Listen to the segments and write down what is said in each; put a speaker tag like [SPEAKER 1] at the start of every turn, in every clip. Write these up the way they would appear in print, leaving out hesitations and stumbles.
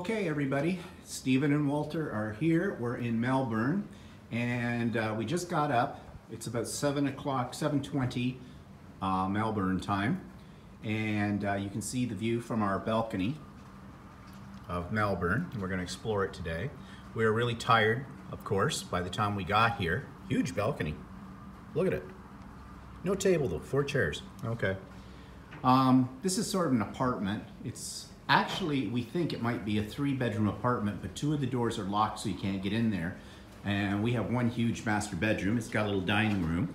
[SPEAKER 1] Okay, everybody, Stephen and Walter are here. We're in Melbourne, and we just got up. It's about 7 o'clock, 7:20 Melbourne time, and you can see the view from our balcony of Melbourne. We're going to explore it today. We were really tired, of course, by the time we got here. Huge balcony. Look at it. No table though, 4 chairs. Okay. This is sort of an apartment. It's actually, we think it might be a 3-bedroom apartment, but 2 of the doors are locked so you can't get in there. And we have one huge master bedroom. It's got a little dining room.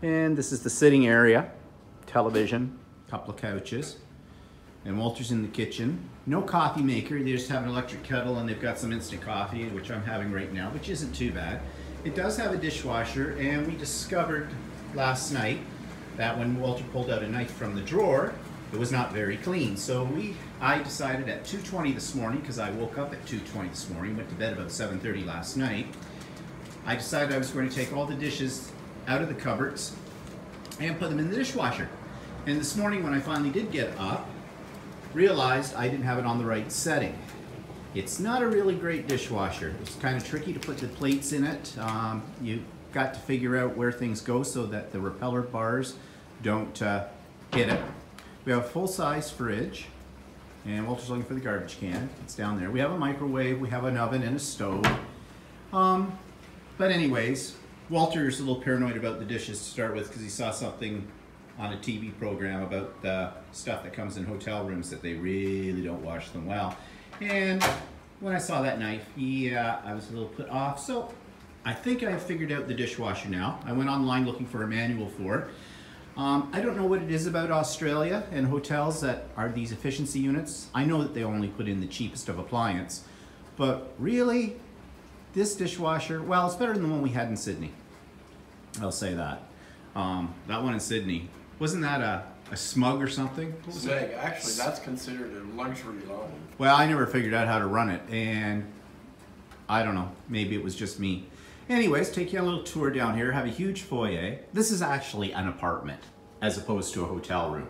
[SPEAKER 1] And this is the sitting area, television, couple of couches. And Walter's in the kitchen. No coffee maker, they just have an electric kettle and they've got some instant coffee, which I'm having right now, which isn't too bad. It does have a dishwasher, and we discovered last night that when Walter pulled out a knife from the drawer, it was not very clean. So I decided at 2:20 this morning, because I woke up at 2:20 this morning, went to bed about 7:30 last night, I decided I was going to take all the dishes out of the cupboards and put them in the dishwasher. And this morning when I finally did get up, realized I didn't have it on the right setting. It's not a really great dishwasher. It's kind of tricky to put the plates in it. You've got to figure out where things go so that the repeller bars don't hit it. We have a full-size fridge, and Walter's looking for the garbage can. It's down there. We have a microwave, we have an oven and a stove. But anyways, Walter's a little paranoid about the dishes to start with because he saw something on a TV program about the stuff that comes in hotel rooms that they really don't wash them well. And when I saw that knife, I was a little put off. So I think I've figured out the dishwasher now. I went online looking for a manual for it. I don't know what it is about Australia and hotels that are these efficiency units. I know that they only put in the cheapest of appliance, but really, this dishwasher, well, it's better than the one we had in Sydney. I'll say that. That one in Sydney, wasn't that a Smug or something?
[SPEAKER 2] Zeg, actually, that's considered a luxury line.
[SPEAKER 1] Well, I never figured out how to run it, and I don't know, maybe it was just me. Anyways, take you on a little tour down here, have a huge foyer. This is actually an apartment as opposed to a hotel room.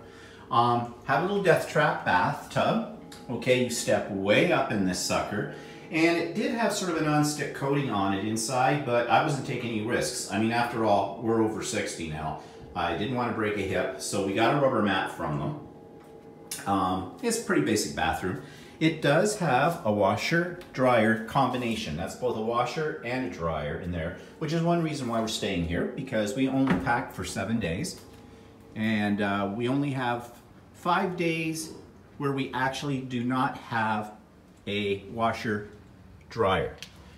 [SPEAKER 1] Have a little death trap bathtub. Okay, you step way up in this sucker. And it did have sort of a non-stick coating on it inside, but I wasn't taking any risks. I mean, after all, we're over 60 now. I didn't want to break a hip, so we got a rubber mat from them. It's a pretty basic bathroom. It does have a washer-dryer combination. That's both a washer and a dryer in there, which is one reason why we're staying here, because we only packed for 7 days. And we only have 5 days where we actually do not have a washer-dryer.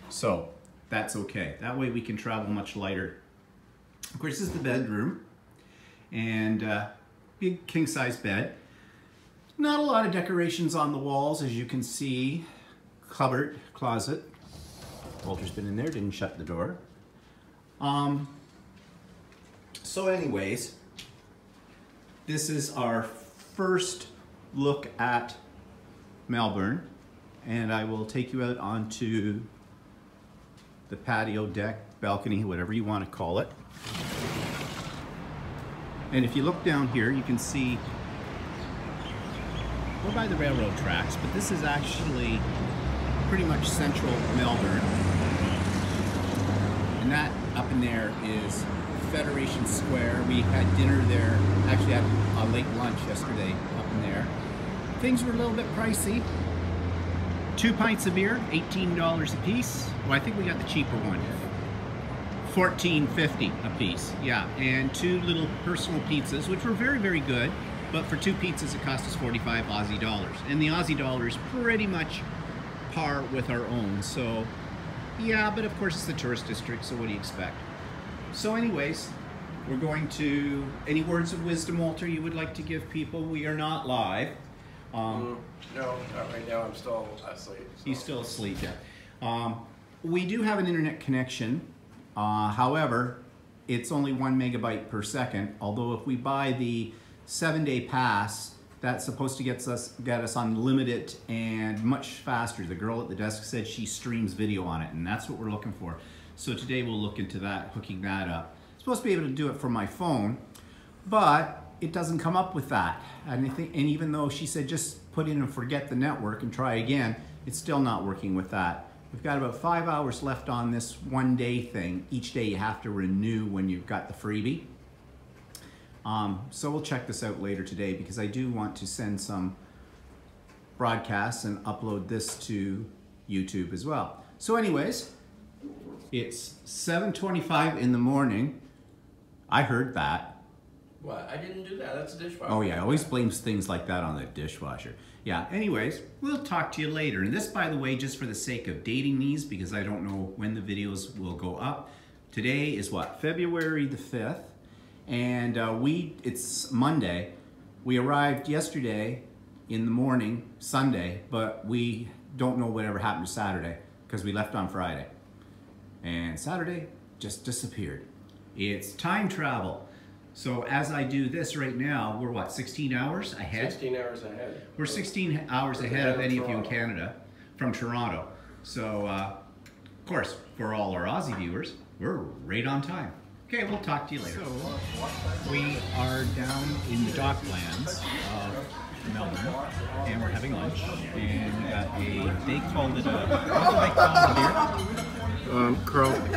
[SPEAKER 1] So that's okay. That way we can travel much lighter. Of course, this is the bedroom, and big king-size bed. Not a lot of decorations on the walls, as you can see. Cupboard, closet. Walter's been in there, didn't shut the door. So anyways, this is our first look at Melbourne, and I will take you out onto the patio deck, balcony, whatever you want to call it. And if you look down here, you can see we're by the railroad tracks, but this is actually pretty much central Melbourne. And that up in there is Federation Square. We had dinner there, actually had a late lunch yesterday up in there. Things were a little bit pricey. 2 pints of beer, $18 a piece. Well, I think we got the cheaper one. $14.50 a piece, yeah. And 2 little personal pizzas, which were very, very good. But for 2 pizzas, it cost us 45 Aussie dollars. And the Aussie dollar is pretty much par with our own. So, yeah, but of course it's the tourist district, so what do you expect? So anyways, we're going to, any words of wisdom, Walter, you would like to give people? We are not live.
[SPEAKER 2] No, not right now. I'm still asleep. So.
[SPEAKER 1] He's still asleep, yeah. We do have an internet connection. However, it's only 1 megabyte per second. Although if we buy the 7-day pass, that's supposed to get us unlimited and much faster. The girl at the desk said she streams video on it, and that's what we're looking for. So today we'll look into that, hooking that up. I'm supposed to be able to do it from my phone, but it doesn't come up with that. And even though she said just put in and forget the network and try again, it's still not working with that. We've got about 5 hours left on this 1 day thing. Each day you have to renew when you've got the freebie. So we'll check this out later today because I do want to send some broadcasts and upload this to YouTube as well. So anyways, it's 7:25 in the morning. I heard that.
[SPEAKER 2] What? I didn't do that. That's a dishwasher.
[SPEAKER 1] Oh yeah, I always blames things like that on the dishwasher. Yeah, anyways, we'll talk to you later. And this, by the way, just for the sake of dating these, because I don't know when the videos will go up. Today is what? February the 5th. And it's Monday. We arrived yesterday in the morning, Sunday, but we don't know whatever happened to Saturday because we left on Friday. And Saturday just disappeared. It's time travel. So as I do this right now, we're what, 16 hours ahead?
[SPEAKER 2] 16 hours ahead.
[SPEAKER 1] We're 16 hours ahead of any of you in Canada from Toronto. So, of course, for all our Aussie viewers, we're right on time. Okay, we'll talk to you later. So, we are down in the docklands of Melbourne, and we're having lunch, and we got they called it what do they call the beer?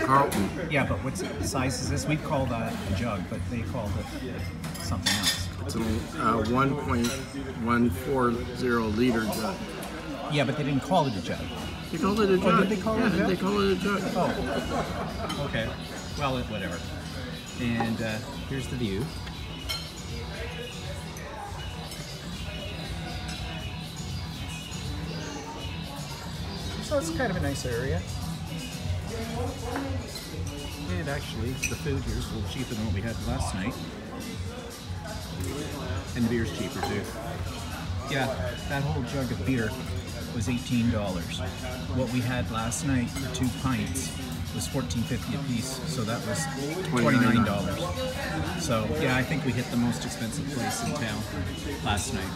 [SPEAKER 3] Carlton.
[SPEAKER 1] Yeah, but what size is this? We call that a jug, but they called it something else.
[SPEAKER 3] It's a 1.140 liter jug.
[SPEAKER 1] Yeah, but they didn't call it a jug.
[SPEAKER 3] They called it a jug.
[SPEAKER 1] Oh, did they call it a jug?
[SPEAKER 3] They call it a jug.
[SPEAKER 1] Oh, okay. Well, whatever. And here's the view. So it's kind of a nice area. And actually, the food here is a little cheaper than what we had last night. And the beer's cheaper too. Yeah, that whole jug of beer was $18. What we had last night, 2 pints, was $14.50 a piece, so that was $29. So yeah, I think we hit the most expensive place in town last night.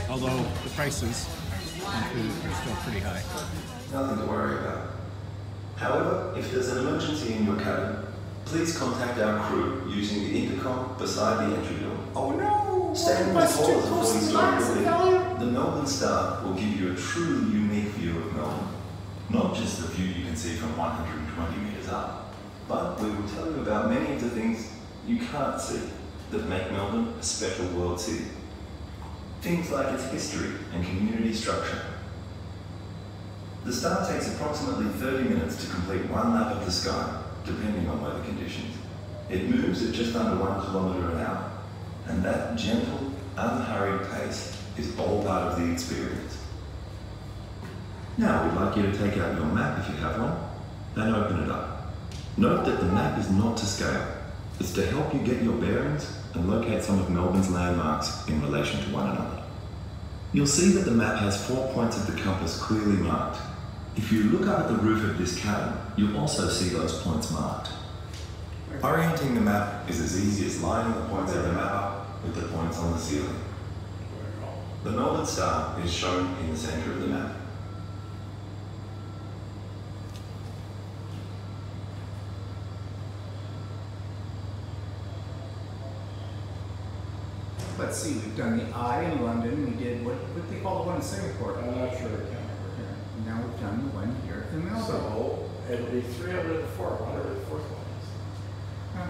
[SPEAKER 1] Although the prices on food are still pretty high.
[SPEAKER 4] Nothing to worry about. However, if there's an emergency in your cabin, please contact our crew using the intercom beside the entry door.
[SPEAKER 1] Oh no!
[SPEAKER 4] Standing tall as a fully story building, the Melbourne Star will give you a truly unique view of Melbourne. Not just the view you can see from 120 metres up, but we will tell you about many of the things you can't see that make Melbourne a special world city. Things like its history and community structure. The Star takes approximately 30 minutes to complete one lap of the sky, depending on weather conditions. It moves at just under 1 kilometre an hour, and that gentle, unhurried pace is all part of the experience. Now we'd like you to take out your map if you have one, and open it up. Note that the map is not to scale. It's to help you get your bearings and locate some of Melbourne's landmarks in relation to one another. You'll see that the map has 4 points of the compass clearly marked. If you look up at the roof of this cabin, you'll also see those points marked. Orienting the map is as easy as lining the points of the map up with the points on the ceiling. The Melbourne Star is shown in the centre of the map.
[SPEAKER 1] Let's see, we've done the Eye in London, we did, what they call the one in Singapore?
[SPEAKER 2] I'm not sure.
[SPEAKER 1] Now we've done the one here in Melbourne.
[SPEAKER 2] So it'll be 304, whatever the fourth one is.
[SPEAKER 1] Huh.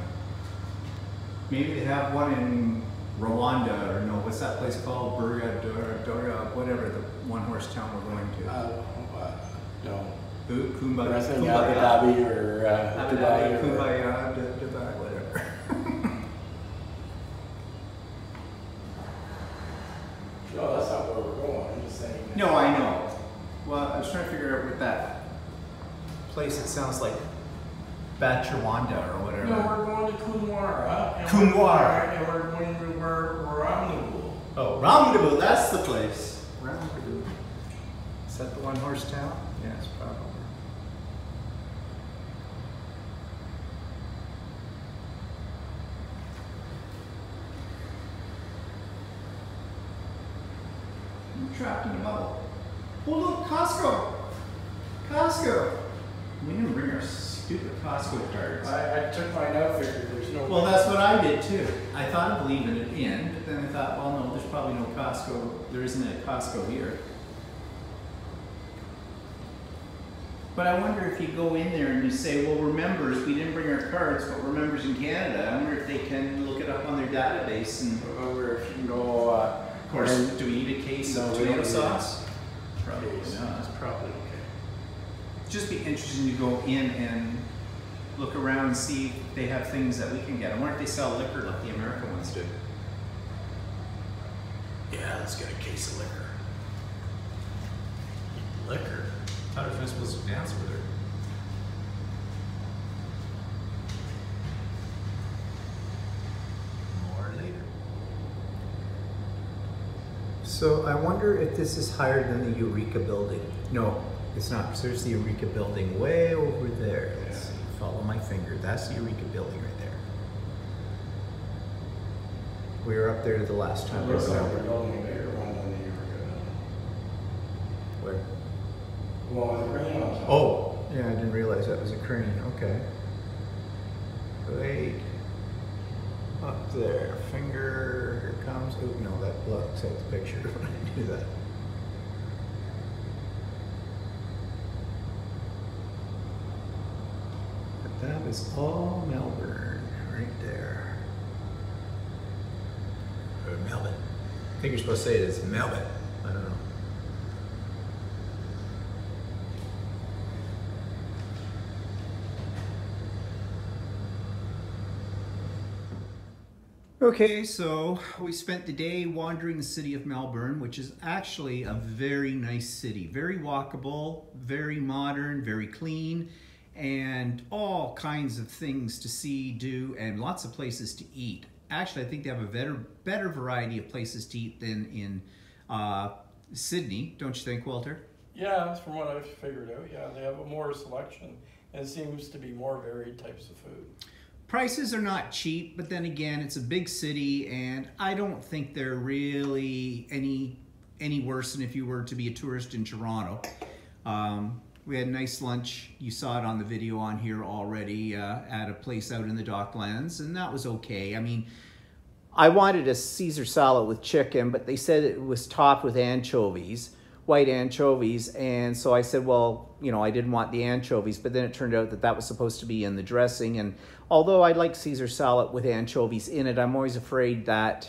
[SPEAKER 1] Maybe they have one in Rwanda, or no, what's that place called? Dora, whatever, the one-horse town we're going to.
[SPEAKER 2] No.
[SPEAKER 1] Kumbaya.
[SPEAKER 2] I think Abu Dhabi or Dubai.
[SPEAKER 1] Kumbaya, Dubai, whatever.
[SPEAKER 2] No, that's not where we're going. I'm just saying.
[SPEAKER 1] No, I know. Well, I was trying to figure out what that place, it sounds like Batchawanda or whatever.
[SPEAKER 2] No, we're going to Kumwara.
[SPEAKER 1] Kumwara.
[SPEAKER 2] And we're going to Ramnabul.
[SPEAKER 1] Oh, Ramnabul, that's the place. Ramnabul. Is that the one-horse town? Yes, probably. I'm trapped in a bubble. Oh look, Costco! Costco! We didn't bring our Stupid Costco cards.
[SPEAKER 2] I took mine out, figured there's no.
[SPEAKER 1] Well, that's what I did too. I thought of leaving it in, but then I thought, well, no, there's probably no Costco. There isn't a Costco here. But I wonder if you go in there and you say, well, we're members, we didn't bring our cards, but we're members in Canada. I wonder if they can look it up on their database and.
[SPEAKER 2] I wonder if you can go.
[SPEAKER 1] Of course, do we eat a case of tomato sauce? Probably not.
[SPEAKER 2] It's probably okay.
[SPEAKER 1] Just be interesting to go in and look around and see if they have things that we can get. I wonder if they sell liquor like the American ones do. Yeah, let's get a case of liquor. Liquor? I thought I was supposed to dance with her. More later. So I wonder if this is higher than the Eureka building. No, it's not. So there's the Eureka building way over there. Let's see. Follow my finger. That's the Eureka building right there. We were up there the last time.
[SPEAKER 2] Looks like we're building a bigger one than the Eureka.
[SPEAKER 1] Where?
[SPEAKER 2] Well, the crane on top.
[SPEAKER 1] Oh, yeah, I didn't realize that was a crane. Okay. Wait. Up there. Finger. Here comes. Oh, no, that blocks out the picture when I do that. But that is all Melbourne right there. Or Melbourne. I think you're supposed to say it as Melbourne. I don't know. Okay, so we spent the day wandering the city of Melbourne, which is actually a very nice city. Very walkable, very modern, very clean, and all kinds of things to see, do, and lots of places to eat. Actually, I think they have a better variety of places to eat than in Sydney, don't you think, Walter?
[SPEAKER 2] Yeah, that's from what I've figured out. Yeah, they have a more selection, and it seems to be more varied types of food.
[SPEAKER 1] Prices are not cheap, but then again, it's a big city, and I don't think they're really any worse than if you were to be a tourist in Toronto. We had a nice lunch. You saw it on the video on here already at a place out in the Docklands, and that was okay. I mean, I wanted a Caesar salad with chicken, but they said it was topped with anchovies, white anchovies, and so I said, well, you know, I didn't want the anchovies, but then it turned out that that was supposed to be in the dressing, and although I like Caesar salad with anchovies in it, I'm always afraid that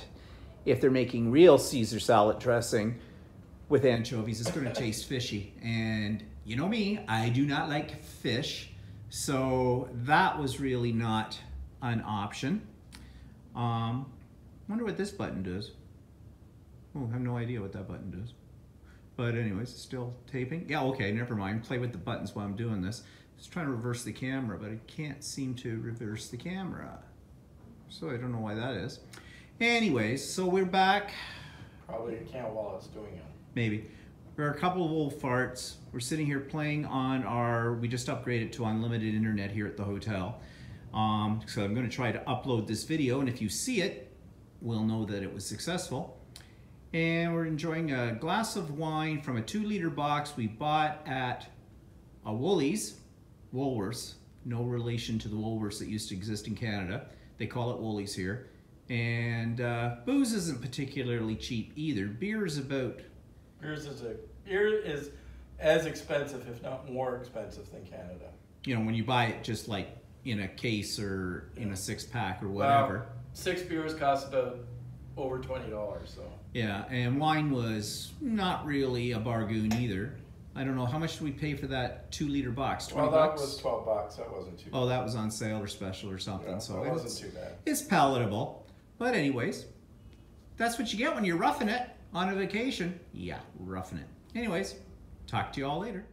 [SPEAKER 1] if they're making real Caesar salad dressing with anchovies, it's going to taste fishy, and you know me, I do not like fish, so that was really not an option. Wonder what this button does. Oh, I have no idea what that button does. But anyways, it's still taping. Yeah, okay, never mind. Play with the buttons while I'm doing this. I was trying to reverse the camera, but I can't seem to reverse the camera. So I don't know why that is. Anyways, so we're back.
[SPEAKER 2] Probably it can't while it's doing it.
[SPEAKER 1] Maybe. There are a couple of old farts. We're sitting here playing on our, we just upgraded to unlimited internet here at the hotel. So I'm going to try to upload this video, and if you see it, we'll know that it was successful. And we're enjoying a glass of wine from a 2-liter box we bought at a Woolies, Woolworths, no relation to the Woolworths that used to exist in Canada. They call it Woolies here. And booze isn't particularly cheap either. Beer is about...
[SPEAKER 2] Beer is as expensive, if not more expensive, than Canada.
[SPEAKER 1] You know, when you buy it just like in a case or in a 6-pack or whatever.
[SPEAKER 2] Well, 6 beers cost about over $20, so.
[SPEAKER 1] Yeah, and wine was not really a bargain either. I don't know, how much did we pay for that 2-liter box? 20
[SPEAKER 2] well, that
[SPEAKER 1] bucks?
[SPEAKER 2] was $12. That wasn't too bad.
[SPEAKER 1] Oh, that was on sale or special or something.
[SPEAKER 2] Yeah,
[SPEAKER 1] so
[SPEAKER 2] it wasn't too bad.
[SPEAKER 1] It's palatable. But anyways, that's what you get when you're roughing it on a vacation. Yeah, roughing it. Anyways, talk to you all later.